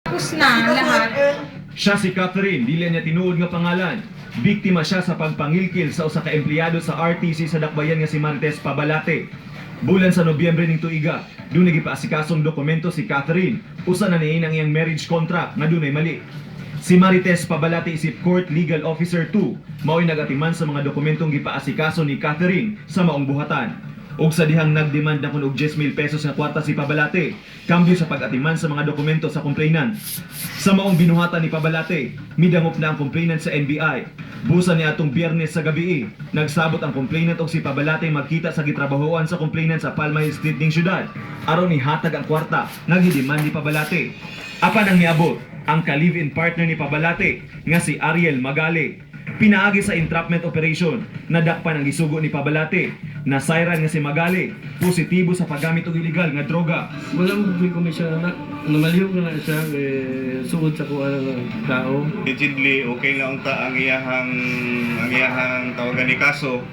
Tapos na lahat. Siya si Catherine, dili niya tinuod nga pangalan. Biktima siya sa pagpangilkil sa usa ka empleyado sa RTC sa Dakbayan nga si Marites Pabalate. Bulan sa Nobyembre ning tuiga, doon nagipaasikasong dokumento si Catherine, usa na niin ang iyang marriage contract nga dunay mali. Si Marites Pabalate isip Court Legal Officer 2, mao'y nagatiman sa mga dokumentong gipaasikaso ni Catherine sa maong buhatan. Og sa dihang nagdemand na og 10,000 pesos nga kwarta si Pabalate, kambyo sa pag-atiman sa mga dokumento sa complainant. Sa maong binuhatan ni Pabalate, midangop na ang complainant sa NBI. Busa ni atong Biyernes sa gabi, nagsabot ang complainant og si Pabalate magkita sa gitrabahoan sa complainant sa Palma Hills Street ning syudad. Aron ni hatag ang kwarta, naghidiman ni Pabalate. Apan ang niabot, ang ka-live-in partner ni Pabalate nga si Ariel Magale. Pinaagi sa entrapment operation, nadakpan ang gisugo ni Pabalate. Nasayran nga si Magale, positibo sa paggamit og illegal nga droga. Wala mo komisyon na namaliw ko na siya sugod sa kuha ng tao. Allegedly, okay na unta ang iyahang tawagan ni kaso.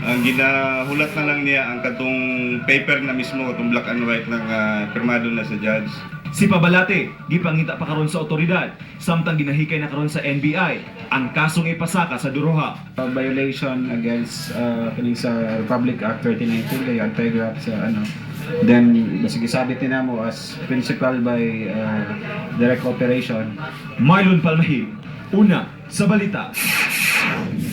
Ang ginahulat na lang niya ang katong paper na mismo, katong black and white na pirmado na sa judge. Si Pabalate, gipangita pa karon sa otoridad, samtang ginahikay na karon sa NBI, ang kasong ipasaka sa duruha. Violation against kining sa Republic Act 1319 kay anti-graft sa then basig isabit nila mo as principal by direct operation. Marlon Palmahil, una sa balita.